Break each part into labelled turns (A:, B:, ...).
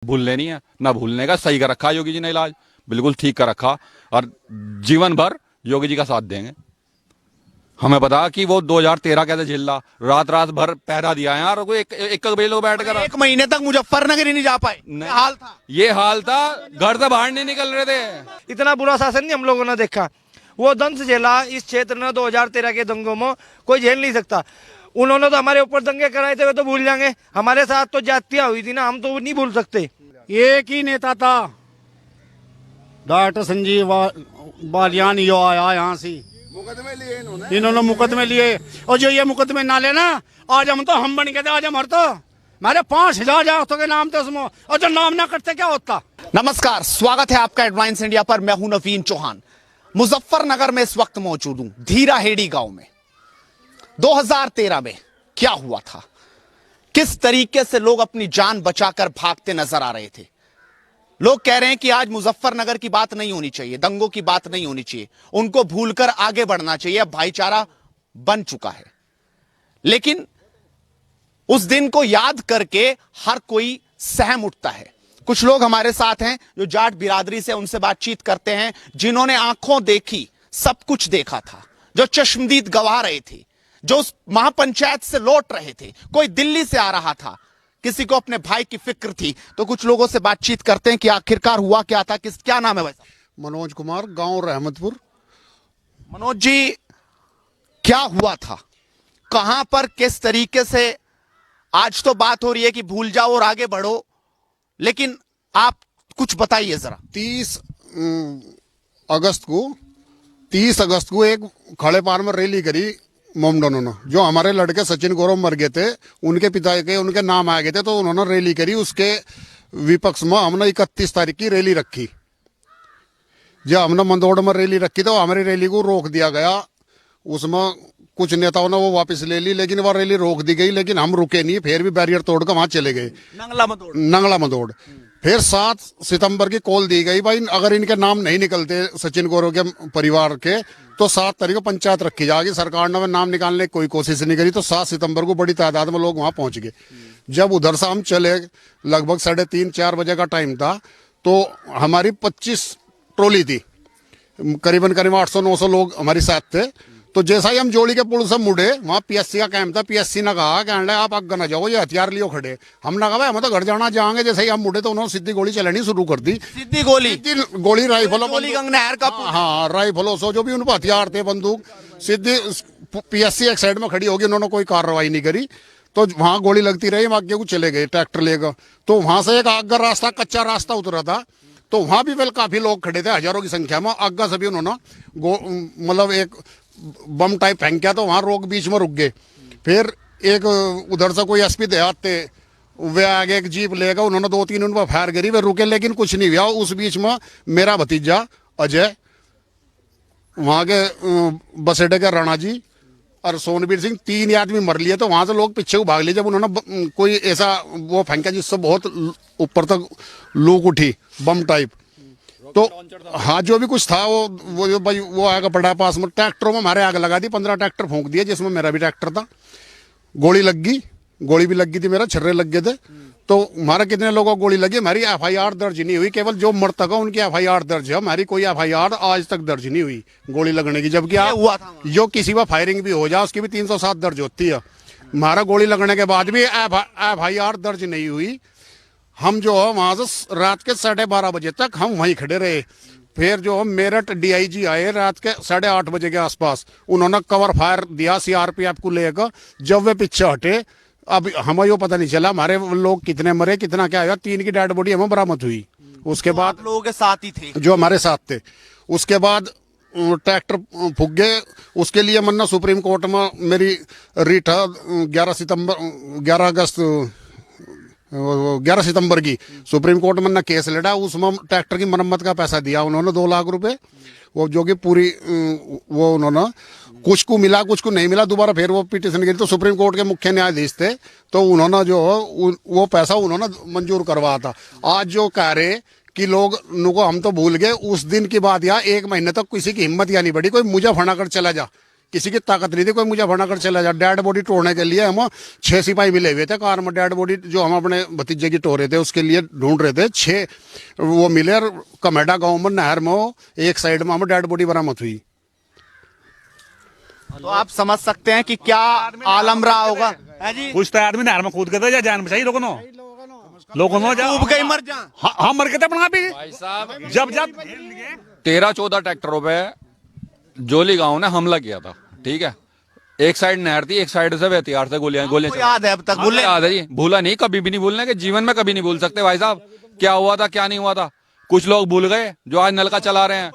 A: भूलने नहीं है ना, भूलने का। सही कर रखा योगी जी ने इलाज, बिल्कुल ठीक कर रखा। और जीवन भर योगी जी का साथ देंगे। हमें पता कि वो 2013 कैसे झेला, रात रात भर पहरा दिया है यार, कोई एक बजे लोग बैठ कर।
B: एक महीने तक मुजफ्फरनगर ही नहीं जा पाए। हाल था,
A: ये हाल था, घर से बाहर नहीं निकल रहे थे।
C: इतना बुरा शासन नहीं हम लोगों ने देखा। वो दंश झेला इस क्षेत्र में 2013 के दंगों में, कोई झेल नहीं सकता। उन्होंने तो हमारे ऊपर दंगे कराए थे, वे तो भूल जाएंगे। हमारे साथ तो जातियां हुई थी ना, हम तो नहीं भूल सकते।
D: एक ही नेता था, डॉक्टर संजीव बालियान। यो आया यहाँ से,
B: मुकदमे लिए इन्होंने।
D: इन्होंने मुकदमे लिए। और जो ये मुकदमे ना लेना, आज हम बन गए थे। आज हम तो मेरे 5,000 जागतों के नाम थे उसमें, और जो नाम ना करते क्या होता।
B: नमस्कार, स्वागत है आपका एडवांस इंडिया पर। मैं हूं नवीन चौहान। मुजफ्फरनगर में इस वक्त मौजूद हूं, धीराहेड़ी गांव में। 2013 में क्या हुआ था, किस तरीके से लोग अपनी जान बचाकर भागते नजर आ रहे थे। लोग कह रहे हैं कि आज मुजफ्फरनगर की बात नहीं होनी चाहिए, दंगों की बात नहीं होनी चाहिए, उनको भूलकर आगे बढ़ना चाहिए। अब भाईचारा बन चुका है। लेकिन उस दिन को याद करके हर कोई सहम उठता है। कुछ लोग हमारे साथ हैं जो जाट बिरादरी से, उनसे बातचीत करते हैं, जिन्होंने आंखों देखी, सब कुछ देखा था, जो चश्मदीद गवाह रहे थे, जो उस महापंचायत से लौट रहे थे। कोई दिल्ली से आ रहा था, किसी को अपने भाई की फिक्र थी। तो कुछ लोगों से बातचीत करते हैं कि आखिरकार हुआ क्या था। क्या नाम है वैसा?
D: मनोज कुमार, गांव रहमतपुर।
B: मनोज जी, क्या हुआ था, कहां पर, किस तरीके से? आज तो बात हो रही है कि भूल जाओ और आगे बढ़ो, लेकिन आप कुछ बताइए जरा।
D: 30 अगस्त को एक खड़े पार में रैली करी मोमडनों ने। जो हमारे लड़के सचिन गौरव मर गए थे, उनके पिता के उनके नाम आ गए थे, तो उन्होंने रैली करी। उसके विपक्ष में हमने 31 तारीख की रैली रखी। जब हमने मंदोड़ में रैली रखी तो हमारी रैली को रोक दिया गया। उसमें कुछ नेताओं ने वो वापस ले ली, लेकिन वह रैली रोक दी गई। लेकिन हम रुके नहीं, फिर भी बैरियर तोड़कर वहां चले गए, नंगला मदोड़। फिर 7 सितंबर की कॉल दी गई, भाई अगर इनके नाम नहीं निकलते सचिन गौरव के परिवार के, तो 7 तारीख को पंचायत रखी जाएगी। सरकार ने नाम निकालने की कोई कोशिश नहीं करी। तो 7 सितंबर को बड़ी तादाद में लोग वहां पहुंच गए। जब उधर से हम चले, लगभग 3:30-4 बजे का टाइम था, तो हमारी 25 ट्रॉली थी, करीबन 800-900 लोग हमारे साथ थे। तो जैसा ही हम जोड़ी के पुल से मुड़े, वहाँ पीएससी का कैंप था। पीएससी ने कहा कि आप आगे न जाओ, ये हथियार लियो खड़े। हमने कहा भाई हम तो घर जाना जाएंगे। जैसे ही हम मुड़े तो उन्होंने सीधी गोली चलानी शुरू कर दी।
B: सीधी गोली
D: राइफलों,
B: हाँ,
D: राइफलों से, जो भी उन पर हथियार थे, बंदूक, सीधी पीएससी एक साइड में खड़ी होगी। उन्होंने कोई कार्रवाई नहीं करी। तो वहां गोली लगती रही, हम आगे को चले गए ट्रैक्टर लेकर। तो वहां से एक आगे रास्ता, कच्चा रास्ता उतरा था, तो वहां भी वेल काफी लोग खड़े थे, हजारों की संख्या में। आगे से भी उन्होंने मतलब एक बम टाइप फेंका, तो वहां रोक, बीच में रुक गए। फिर एक उधर से कोई एसपी देहात थे, वे आगे एक जीप लेगा, उन्होंने 2-3 उन पर फायर करी, वे रुके, लेकिन कुछ नहीं हुआ। उस बीच में मेरा भतीजा अजय, वहां के बस अड्डे के राणा जी और सोनवीर सिंह, 3 आदमी मर लिए। तो वहां से लोग पीछे को भाग लिए। जब उन्होंने कोई ऐसा वो फेंका जिससे बहुत ऊपर तक लूक उठी, बम टाइप, तो हाँ, जो भी कुछ था वो भाई वो आगे पड़ा पास में। ट्रैक्टरों में हमारे आग लगा दी, 15 ट्रैक्टर फूंक दिए, जिसमें मेरा भी ट्रैक्टर था। गोली लग गई, गोली भी लग गई थी, मेरा छर्रे लग गए थे। तो हमारा कितने लोगों को गोली लगी, हमारी FIR दर्ज नहीं हुई। केवल जो मृतक है उनकी FIR दर्ज है, हमारी कोई FIR आज तक दर्ज नहीं हुई गोली लगने की। जबकि
B: हुआ था
D: जो किसी पर फायरिंग भी हो जाए उसकी भी 307 दर्ज होती है। हमारा गोली लगने के बाद भी FIR दर्ज नहीं हुई। हम जो है वहां से रात के 12:30 बजे तक हम वहीं खड़े रहे। फिर जो मेरठ DIG आए रात के 8:30 बजे के आसपास, उन्होंने कवर फायर दिया CRPF को लेकर। जब वे पीछे हटे, अब हमें यो पता नहीं चला हमारे लोग कितने मरे, कितना क्या हुआ। 3 की डेड बॉडी हमें बरामद हुई। उसके बाद
B: लोगों के साथ ही थे
D: जो हमारे साथ थे। उसके बाद ट्रैक्टर फूक गए। उसके लिए मन्ना सुप्रीम कोर्ट में मेरी रिट है 11 सितंबर की सुप्रीम कोर्ट में ना केस लड़ा। उसमें ट्रैक्टर की मरम्मत का पैसा दिया उन्होंने 2 लाख रुपए, वो जो कि पूरी वो उन्होंने, कुछ को मिला कुछ को नहीं मिला। दोबारा फिर वो पिटीशन करी, तो सुप्रीम कोर्ट के मुख्य न्यायाधीश थे, तो उन्होंने जो वो पैसा उन्होंने मंजूर करवाया था। आज जो कह रहे कि लोग को हम तो भूल गए, उस दिन की बात, या 1 महीने तक किसी की हिम्मत या नहीं बढ़ी। कोई मुझे फना कर चला जा, किसी की ताकत नहीं थी कोई मुझे भरना कर चला जा। डेड बॉडी तोड़ने के लिए हम 6 सिपाही मिले हुए थे कार में। डेड बॉडी जो हम अपने भतीजे की तोड़ रहे थे उसके लिए ढूंढ रहे थे। 6 वो मिले और कमेडा गांव में नहर में एक साइड में हम डेड बॉडी बरामद हुई।
B: तो आप समझ सकते हैं कि क्या आलम रहा होगा। है जी,
E: कुछ तो आदमी नहर में कूद के था, जान बचाई लोगों ने
B: डूब गई मर जा।
E: हाँ मर के थे अपना भी।
A: भाई साहब
E: जब
A: 13-14 ट्रैक्टरों पे जोली गांव ने हमला किया था, ठीक है। एक साइड नहर थी, एक साइड से हथियार से गोलियां
B: आपको याद है अब तक? भूले?
A: याद है जी, भूला नहीं, कभी भी नहीं भूलने के, जीवन में कभी नहीं भूल सकते भाई साहब। क्या हुआ था क्या नहीं हुआ था, कुछ लोग भूल गए जो आज नलका चला रहे हैं।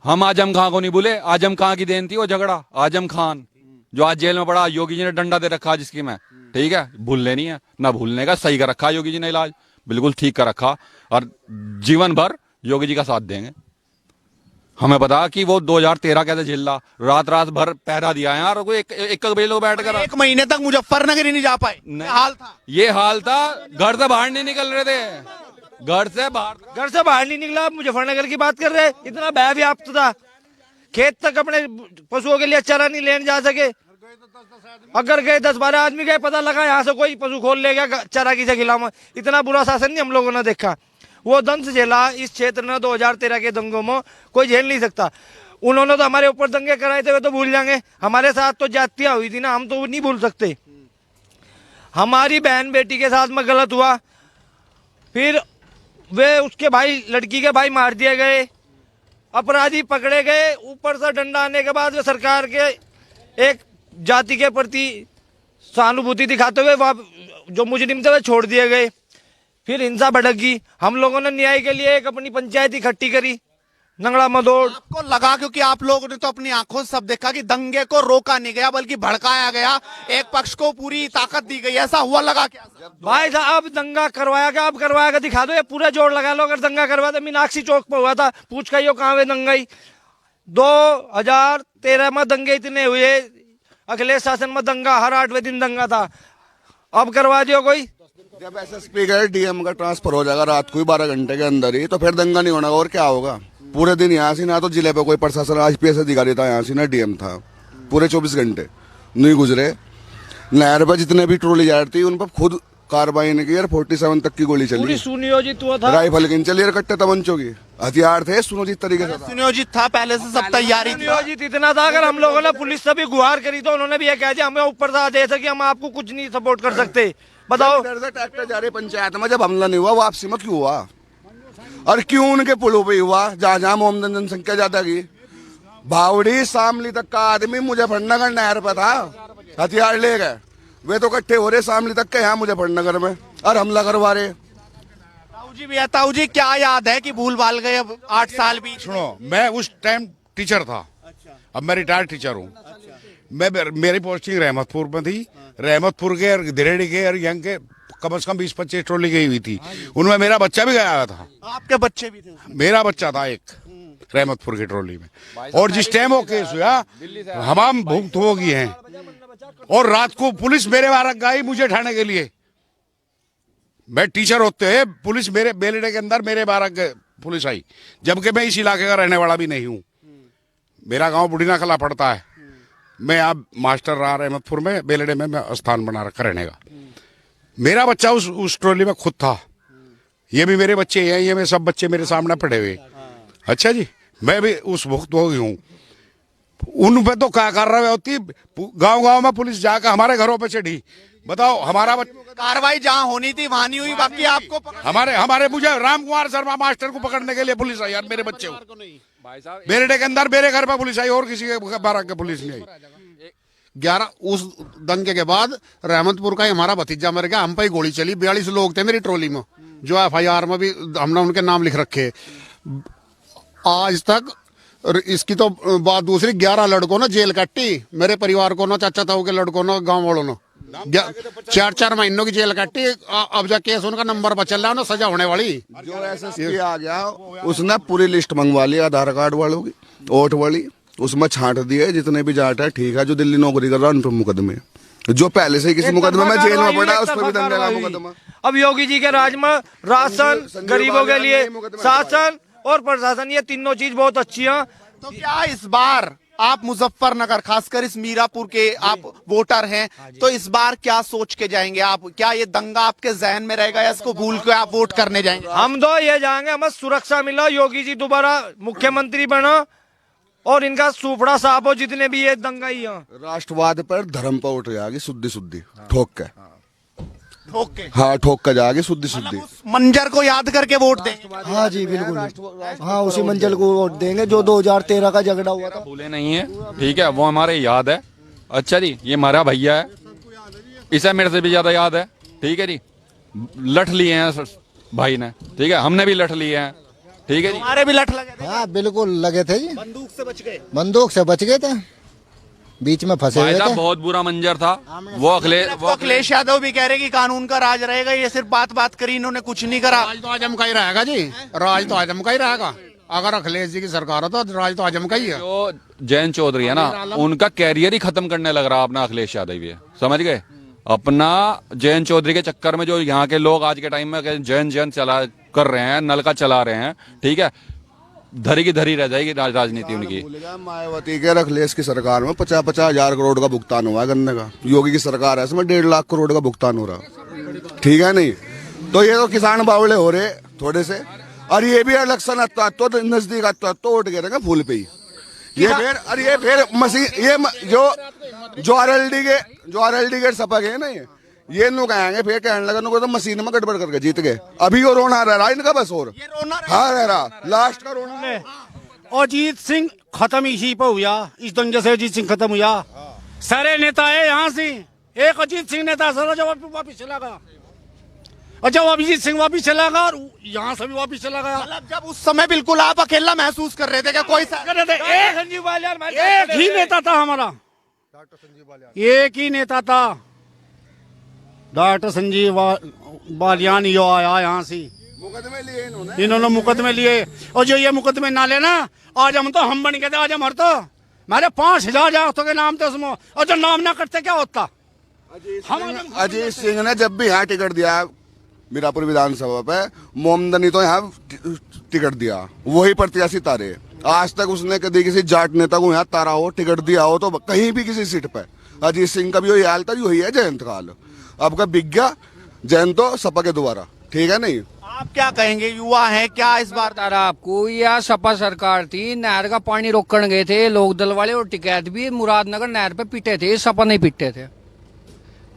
A: हम आजम खां को नहीं भूले, आजम खां की देन थी वो झगड़ा। आजम खान जो आज जेल में पड़ा, योगी जी ने डंडा दे रखा जिसकी मैं, ठीक है। भूलने नहीं है ना भूलने का, सही कर रखा योगी जी ने इलाज, बिल्कुल ठीक कर रखा। और जीवन भर योगी जी का साथ देंगे। हमें पता कि वो 2013 कैसे झेल रहा, रात रात भर पहरा दिया है यार, कोई एक बजे लोग बैठ कर
B: 1 महीने तक मुजफ्फरनगर ही नहीं जा पाए। हाल था,
A: ये हाल था, घर से बाहर नहीं निकल रहे थे, घर से बाहर
C: नहीं निकला। आप मुजफ्फरनगर की बात कर रहे हैं, इतना भय व्याप्त था, खेत तक अपने पशुओं के लिए चारा नहीं लेने जा सके। अगर गए 10-12 आदमी गए, पता लगा यहाँ से कोई पशु खोल ले गया, चारा किसे खिलाऊं। इतना बुरा शासन नहीं हम लोगों ने देखा। वो दंश झेला इस क्षेत्र में 2013 के दंगों में, कोई झेल नहीं सकता। उन्होंने तो हमारे ऊपर दंगे कराए थे, वे तो भूल जाएंगे। हमारे साथ तो जातियां हुई थी ना, हम तो वो नहीं भूल सकते। हमारी बहन बेटी के साथ में गलत हुआ, फिर वे उसके भाई, लड़की के भाई मार दिए गए, अपराधी पकड़े गए। ऊपर से डंडा आने के बाद वे सरकार के एक जाति के प्रति सहानुभूति दिखाते हुए वहाँ जो मुजरिम थे वे छोड़ दिए गए। फिर हिंसा भड़की। हम लोगों ने न्याय के लिए एक अपनी पंचायत इकट्ठी करी, नंगड़ा मदोड़।
B: आपको लगा, क्योंकि आप लोगों ने तो अपनी आंखों से सब देखा, कि दंगे को रोका नहीं गया बल्कि भड़काया गया, एक पक्ष को पूरी ताकत दी गई, ऐसा हुआ लगा क्या?
C: भाई साहब दंगा करवाया क्या? अब करवाया क्या दिखा दो, ये पूरा जोड़ लगा लो। अगर दंगा करवाया तो मीनाक्षी चौक पर हुआ था, पूछ कर कहाँ हुए दंगाई। 2013 में दंगे इतने हुए, अखिलेश शासन में दंगा हर 8वें दिन दंगा था। अब करवा दियो कोई।
F: जब एसएसपी का डीएम का ट्रांसफर हो जाएगा रात को ही 12 घंटे के अंदर ही, तो फिर दंगा नहीं होना और क्या होगा। पूरे दिन यहाँ से ना तो जिले पे कोई प्रशासन आईपीएस अधिकारी था, यहाँ से ना डीएम था, पूरे 24 घंटे नहीं गुजरे। नहर पर जितने भी ट्रोली जा रही थी उन पर खुद कार्रवाई नहीं की। 47 तक की गोली चली,
C: सुनियोजित हुआ था,
F: राइफल की चली, कट्टे तमंचों की हथियार थे, सुनियोजित तरीके से
B: सुनियोजित था, पहले से सब तैयारी थी।
C: सुनियोजित इतना था, अगर हम लोगों ने पुलिस से भी गुहार करी तो उन्होंने भी ये कह दिया हमें ऊपर से आदेश है कि हम आपको कुछ नहीं सपोर्ट कर सकते। बताओ,
F: ट्रैक्टर जा रहे पंचायत में, जब हमला नहीं हुआ वापसी में क्यों हुआ, और क्यों उनके पुलों पे हुआ जहाँ जहाँ मोमदन जनसंख्या ज्यादा की। भावड़ी शामली तक का आदमी मुजफ्फरनगर नहर पर था, हथियार ले गए। वे तो इकट्ठे हो रहे शामली तक के यहाँ मुजफ्फरनगर में और हमला करवा रहे।
B: ताऊ जी भी, ताऊ जी क्या याद है कि भूल भाल गए? अब 8 साल भी।
D: सुनो, मैं उस टाइम टीचर था, अब मैं रिटायर्ड टीचर हूँ। मैं मेरी पोस्टिंग रहमतपुर में थी। रहमतपुर के और दिरेड़ी के और यहाँ के कम से कम 20-25 ट्रॉली गई हुई थी, उनमें मेरा बच्चा भी गया हुआ था।
B: आपके बच्चे भी थे?
D: मेरा बच्चा था एक रहमतपुर की ट्रॉली में। और जिस टाइम वो केस हुआ, हम भुक्तभोगी हैं, और रात को पुलिस मेरे बारक गई मुझे उठाने के लिए। मैं टीचर होते हुए पुलिस मेरे बेलड़े के अंदर मेरे बारक पुलिस आई, जबकि मैं इस इलाके का रहने वाला भी नहीं हूँ। मेरा गांव बुढ़ीना कला पड़ता है। मैं अब मास्टर रहा रहमतपुर में, बेलड़े में मैं स्थान बना रखा रहने का। मेरा बच्चा उस ट्रॉली में खुद था। ये भी मेरे बच्चे हैं, ये मेरे सब बच्चे मेरे सामने पड़े हुए। अच्छा जी, मैं भी उस भुक्तभोगी हूँ। उन पे तो क्या कार्रवाई होती, गांव-गांव में पुलिस जाकर हमारे घरों पे चढ़ी। बताओ, हमारा
B: कार्रवाई जहाँ होनी थी वहां नहीं हुई, बाकी आपको
D: हमारे मुझे राम कुमार शर्मा मास्टर को पकड़ने के लिए पुलिस आई, यार मेरे बच्चे बेलड़े के अंदर मेरे घर पर पुलिस आई, और किसी के बारक के पुलिस नहीं आई। 11 उस दंगे के बाद रहमतपुर का ही हमारा भतीजा मर गया, हम पे ही गोली चली। 42 लोग थे मेरी ट्रॉली में, जो FIR में भी हमने उनके नाम लिख रखे। आज तक इसकी तो बात दूसरी, 11 लड़कों ने जेल काटी, मेरे परिवार को ना, चाचा ताऊ के लड़कों ने, गांव वालों ने 4-4 महीनों की जेल काटी। अब जा केस उनका नंबर पर चल रहा है ना, सजा होने वाली।
F: जो एसएसपी आ गया उसने पूरी लिस्ट मंगवा ली आधार कार्ड वालों की, वोट वाली, उसमें छांट दिए जितने भी जाट है। ठीक है, जो दिल्ली नौकरी कर रहा है उन पर मुकदमे, जो पहले से ही किसी मुकदमे में जेल में पड़ा है उस पर भी दंगे का मुकदमा।
C: अब योगी जी के राज में राशन, गरीबों के लिए शासन और प्रशासन, ये तीनों चीज बहुत अच्छी है।
B: तो क्या इस बार आप मुजफ्फरनगर खासकर इस मीरापुर के आप वोटर हैं, तो इस बार क्या सोच के जाएंगे आप? क्या ये दंगा आपके जहन में रहेगा या इसको भूल के आप वोट करने जाएंगे?
C: हम तो ये जाएंगे, हमें सुरक्षा मिला, योगी जी दोबारा मुख्यमंत्री बना और इनका सुपड़ा साफ हो, जितने भी ये दंगाई हैं।
F: राष्ट्रवाद पर धर्म पर उठ जाएगी शुद्धि शुद्धि ठोक के।
B: ठोक के?
F: हाँ, ठोक कर जाएगी शुद्धि शुद्धि।
B: उस मंजर को याद करके वोट देंगे?
G: हाँ जी बिल्कुल, हाँ उसी मंजिल को वोट देंगे जो 2013 का झगड़ा हुआ था।
A: भूले नहीं है, ठीक है, वो हमारे याद है। अच्छा जी, ये हमारा भैया है, इसे मेरे से भी ज्यादा याद है, ठीक है जी। लठ लिए हैं भाई ने, ठीक है, हमने भी लठ लिए हैं, ठीक है जी।
B: हमारे भी लठ लगे थे?
G: हाँ बिल्कुल लगे थे जी,
B: बंदूक से बच गए?
G: बंदूक से बच गए थे, बीच में फंसे
A: भाई
G: हुए
A: साहब
G: थे।
A: बहुत बुरा मंजर था वो।
B: अखिलेश यादव भी कह रहे कि कानून का राज रहेगा, ये सिर्फ बात करी, इन्होंने कुछ नहीं करा।
D: राज तो आजम का ही रहेगा जी, राज तो आजम का ही रहेगा। अगर अखिलेश जी की सरकार हो तो राज तो आजम का ही है।
A: जो जयंत चौधरी है ना, उनका कैरियर ही खत्म करने लग रहा अपना अखिलेश यादव, ये समझ गए? अपना जयंत चौधरी के चक्कर में जो यहाँ के लोग आज के टाइम में जयंत चला कर रहे हैं, नलका चला रहे हैं, ठीक है, धरी की धरी रह जाएगी राजनीति उनकी।
F: मायावती के अखिलेश की सरकार में 50-50 हजार करोड़ का भुगतान हुआ है गन्ने का। योगी की सरकार है, इसमें 1.5 लाख करोड़ का भुगतान हो रहा, ठीक है नहीं? तो ये तो किसान बावड़े हो रहे थोड़े से, और ये भी इलेक्शन आता तो नजदीक आता तो वोट गिरेगा फूल पे ही। ये फिर मसीह ये जो आरएलडी के सपक है ना, ये नु कहेंगे फिर कहने लगा नु तो मशीन में गड़बड़ करके जीत गए। अभी वो रोना रह रहा इनका बस, और हाँ रह रहा लास्ट का रोना।
E: अजीत सिंह खत्म इसी पे हुआ, इस दंगे से अजीत सिंह खत्म हुआ। सारे नेता है यहाँ से, एक अजीत सिंह नेता सारा जब वापिस चला गया, और जब अभिजीत सिंह वापिस चला गया और यहाँ से भी वापिस चला गया।
B: मतलब जब उस समय बिल्कुल आप अकेला महसूस कर रहे थे क्या? कोई
E: एक ही नेता था हमारा, एक ही नेता था, डॉक्टर संजीव बालियान। यो आया यहाँ से,
F: मुकदमे लिए
E: इन्होंने मुकदमे लिए, और जो ये मुकदमे ना लेना, आज हम बन गए थे, आज हम हरतो हमारे 5000 जागतों के नाम थे उसमें, और जो नाम ना करते क्या होता।
F: अजीत सिंह ने जब भी यहाँ टिकट दिया मीरापुर विधानसभा पे, मोमदनी तो यहाँ टिकट दिया, वही प्रत्याशी तारे। आज तक उसने कभी किसी जाट नेता को यहाँ तारा हो, टिकट दिया हो तो कहीं भी किसी सीट पे। अजीत सिंह का भी वही हाल था, वही है जयंत काल। अब का बिक गया जयंत तो सपा के दोबारा, ठीक है नहीं?
B: आप क्या कहेंगे, युवा हैं क्या इस बार?
H: बता रहा आपको, यह सपा सरकार थी, नहर का पानी रोकने गए थे लोक दल वाले, और टिकैत भी मुरादनगर नहर पे पिटे थे, सपा नहीं पिटे थे,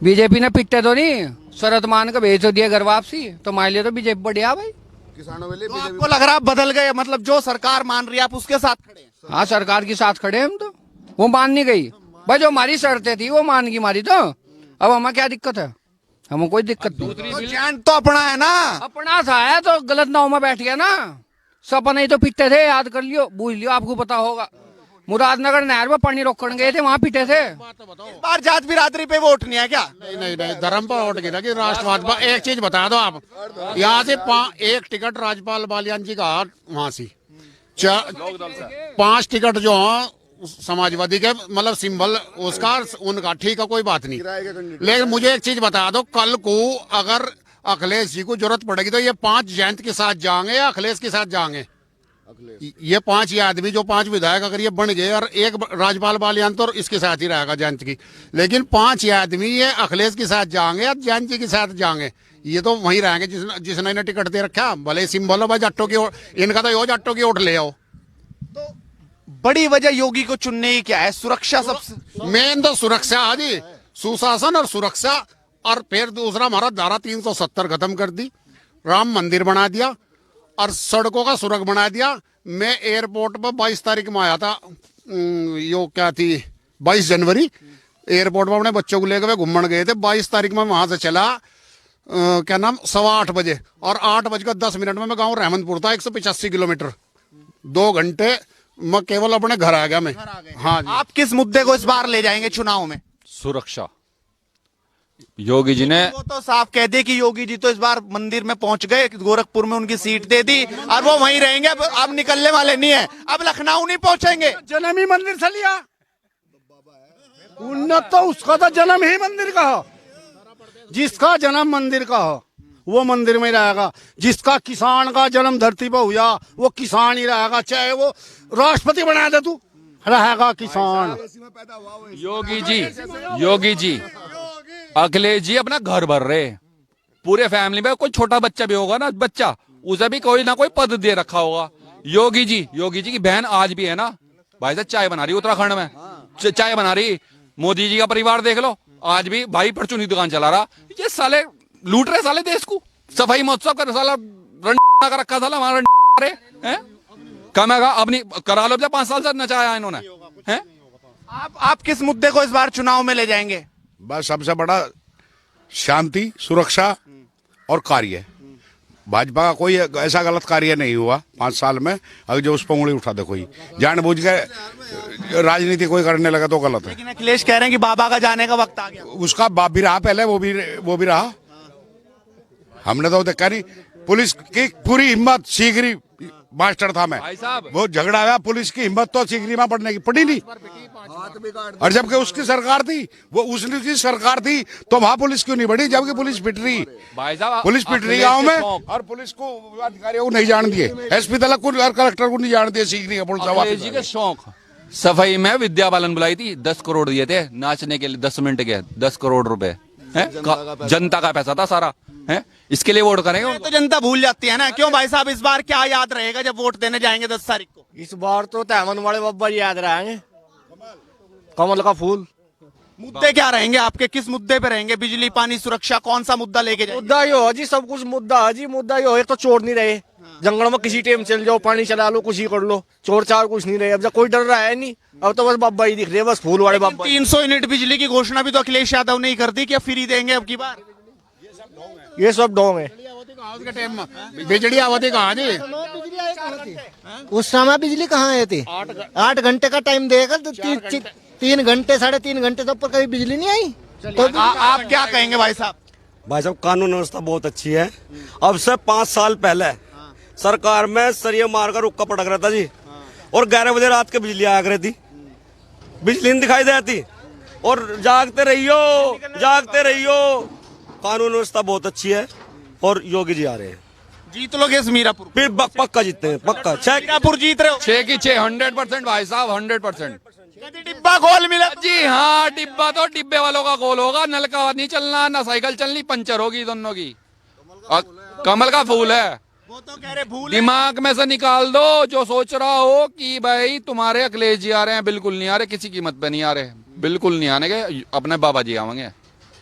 H: बीजेपी ने पिटे तो नहीं, शरद मान का भेज दिया घर वापसी, तो मान लिया तो बीजेपी बढ़िया भाई।
F: किसानों के लिए
B: तो आपको लग रहा है बदल गए, मतलब जो सरकार मान रही है आप उसके साथ खड़े हैं?
H: हाँ, सरकार के साथ खड़े हम तो, वो मान नहीं गई भाई, जो हमारी शर्तें थी वो मान गई हमारी, तो अब हमें क्या दिक्कत है? हमें कोई दिक्कत नहीं।
B: तो जयंत तो अपना है ना,
H: अपना था है तो गलत नाव में बैठ गया ना, सपा नहीं तो पिटते थे, याद कर लियो, बूझ लियो, आपको पता होगा। मुरादनगर नहर में पानी रोकने गए थे, वहाँ पिटे थे।
B: इस बार जात बिरादरी पे वोट नहीं है क्या?
D: नहीं, धर्म पर वोट गिरा कि राष्ट्रवाद पर। एक चीज बता दो आप, यहाँ से एक टिकट राज्यपाल बालियान जी का वहाँ से 5 टिकट जो है समाजवादी के, मतलब सिंबल उसका उनका, ठीक है कोई बात नहीं। लेकिन मुझे एक चीज बता दो, कल को अगर अखिलेश जी को जरूरत पड़ेगी तो ये 5 जयंत के साथ जाएंगे या अखिलेश के साथ जाएंगे? ये 5 ही आदमी, जो 5 विधायक अगर ये बन गए, और एक राज्यपाल बालियान तो इसके साथ ही रहेगा जयंत की, लेकिन 5 ही आदमी ये अखिलेश के साथ जाएंगे या जयंत जी के साथ जाएंगे? ये तो वहीं रहेंगे जिसने इन्हें टिकट दे रखा, भले सिंबल हो भाई जट्टों की, इनका तो यो जट्टों की वोट ले आओ।
B: बड़ी वजह योगी को चुनने की क्या है? सुरक्षा सबसे
D: मेन तो सुरक्षा है जी, सुशासन और सुरक्षा। और फिर दूसरा हमारा धारा 370 खत्म कर दी, राम मंदिर बना दिया, और सड़कों का सुरंग बना दिया। मैं एयरपोर्ट पर 22 तारीख में आया था, यो क्या थी 22 जनवरी, एयरपोर्ट पर अपने बच्चों को लेकर घूमने गए थे। 22 तारीख में वहां से चला क्या नाम 8:15 बजे, और 8:10 में मैं गाँव रहमतपुर था, 185 किलोमीटर, 2 घंटे मैं केवल अपने घर आ गया मैं। हाँ जी।
B: आप किस मुद्दे को इस बार ले जाएंगे चुनाव में?
A: सुरक्षा। योगी जी ने
B: वो तो साफ कह दे कि योगी जी तो इस बार मंदिर में पहुंच गए, गोरखपुर में उनकी सीट दे दी और वो वहीं रहेंगे, अब निकलने वाले नहीं है, अब लखनऊ नहीं पहुंचेंगे।
E: जन्म ही मंदिर से लिया, उन्नत तो उसका तो जन्म ही मंदिर का हो, जिसका जन्म मंदिर का हो वो मंदिर में रहेगा, जिसका किसान का जन्म धरती पर हुआ वो किसान ही रहेगा, चाहे वो राष्ट्रपति बना दे तू, रहेगा किसान।
A: योगी जी अखिलेश जी अपना घर भर रहे, पूरे फैमिली में कोई छोटा बच्चा भी होगा ना, बच्चा उसे भी कोई ना कोई पद दे रखा होगा। योगी जी की बहन आज भी है ना भाई साहब, चाय बना रही उत्तराखंड में, चाय बना रही। मोदी जी का परिवार देख लो, आज भी भाई परचून की दुकान चला रहा। ये साले लूट रहे साले देश को। सफाई महोत्सव कर साला का रखा साला हमारा हैं, कम है अपनी करा लो, 5 साल से नचाया इन्होंने हैं।
B: आप किस मुद्दे को इस बार चुनाव में ले जाएंगे?
D: बस सबसे बड़ा शांति, सुरक्षा और कार्य। भाजपा का कोई ऐसा गलत कार्य नहीं हुआ 5 साल में, अगर जो उस पर उंगली उठा दे कोई जानबूझ के राजनीति कोई करने लगा तो गलत है।
B: लेकिन अखिलेश कह रहे हैं कि बाबा का जाने का वक्त आ गया।
D: उसका बाप भी रहा पहले, वो भी रहा। हमने तो देखा नहीं, पुलिस की पूरी हिम्मत, सीगरी मास्टर था मैं,
A: भाई साहब
D: वो झगड़ा आया, पुलिस की हिम्मत तो सीगरी में पड़ने की पड़ी नहीं। और जबकि उसकी सरकार थी, वो उसकी सरकार थी, तो वहां पुलिस क्यों नहीं बढ़ी? जबकि पुलिस पिट रही,
A: भाई साहब
D: पुलिस पिट रही गाँव में, और पुलिस को अधिकारियों को नहीं जान दिए, एसपी तक को और कलेक्टर को नहीं जान दिए सीगरी का पुलिस।
A: जी के शौक सफाई में विद्या बालन बुलाई थी, 10 करोड़ दिए थे नाचने के लिए, 10 मिनट के 10 करोड़ रुपए है, जनता का पैसा था सारा है। इसके लिए वोट करेंगे
B: तो जनता भूल जाती है ना। क्यों भाई साहब, इस बार क्या याद रहेगा जब वोट देने जाएंगे 10 तारीख को?
C: इस बार तो तैमन वाले बाबा जी याद रहेंगे, कमल का फूल।
B: मुद्दे क्या रहेंगे आपके? किस मुद्दे पे रहेंगे? बिजली, पानी, सुरक्षा, कौन सा मुद्दा लेके जाएंगे?
C: मुद्दा ही हो जी, सब कुछ मुद्दा है जी। मुद्दा ही हो, एक तो चोर नहीं रहे जंगल में, किसी टाइम चल जाओ, पानी चला लो, कुछ ही कर लो, चोर चार कुछ नहीं रहे। अब जब कोई डर रहा है नहीं, अब तो बस बाबा ही दिख रहे, बस फूल वाले बाबा।
B: 300 यूनिट बिजली की घोषणा भी तो अखिलेश यादव ने ही कर दी कि फ्री देंगे अब की बार।
C: ये सब ढोंग है।
D: बिजली आवती कहाँ थी?
G: उस समय बिजली कहाँ आई थी? 8 घंटे का टाइम देगा तो 3 घंटे 3.5 घंटे तो ऊपर कभी बिजली नहीं आई। तो
B: आप क्या कहेंगे भाई साहब?
I: भाई साहब कानून व्यवस्था बहुत अच्छी है। अब से 5 साल पहले सरकार में सरिये मारकर रुक्का पटक रहा था जी, और 11 बजे रात के बिजली आया करती, बिजली नहीं दिखाई देती, और जागते रहियो। कानून व्यवस्था बहुत अच्छी है, और योगी जी आ रहे हैं,
B: जीत लोगे इस मीरापुर?
I: फिर पक्का जीतते हैं, पक्का।
B: मीरापुर जीत रहे हो?
A: 6 की 6 100% भाई साहब, 100%।
B: डिब्बा गोल मिला
A: जी हाँ, डिब्बा तो डिब्बे वालों का गोल होगा, नल का नहीं चलना, ना साइकिल चलनी, पंचर होगी दोनों की। कमल का फूल है,
B: वो तो कह रहे भूल।
A: दिमाग में से निकाल दो जो सोच रहा हो कि भाई तुम्हारे अखिलेश जी आ रहे हैं। बिल्कुल नहीं आ रहे, किसी कीमत पे नहीं आ रहे, बिल्कुल नहीं आने के। अपने बाबा जी आवेंगे,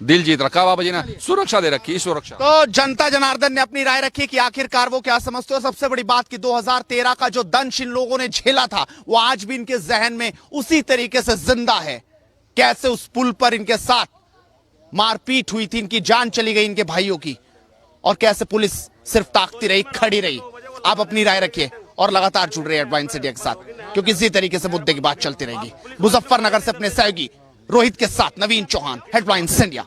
A: दिल जीत रखा बाबा जी ने, सुरक्षा दे रखी, सुरक्षा।
B: तो जनता जनार्दन ने अपनी राय रखी कि आखिरकार वो क्या समझते हो। सबसे बड़ी बात कि 2013 का जो दंश इन लोगों ने झेला था, वो आज भी इनके जहन में उसी तरीके से जिंदा है। कैसे उस पुल पर इनके साथ मारपीट हुई थी, इनकी जान चली गई इनके भाइयों की, और कैसे पुलिस सिर्फ ताकती रही, खड़ी रही। आप अपनी राय रखिए और लगातार जुड़ रहे हैं हेडलाइंस इंडिया के साथ, क्योंकि इसी तरीके से मुद्दे की बात चलती रहेगी। मुजफ्फरनगर से अपने सहयोगी रोहित के साथ नवीन चौहान, हेडलाइंस इंडिया।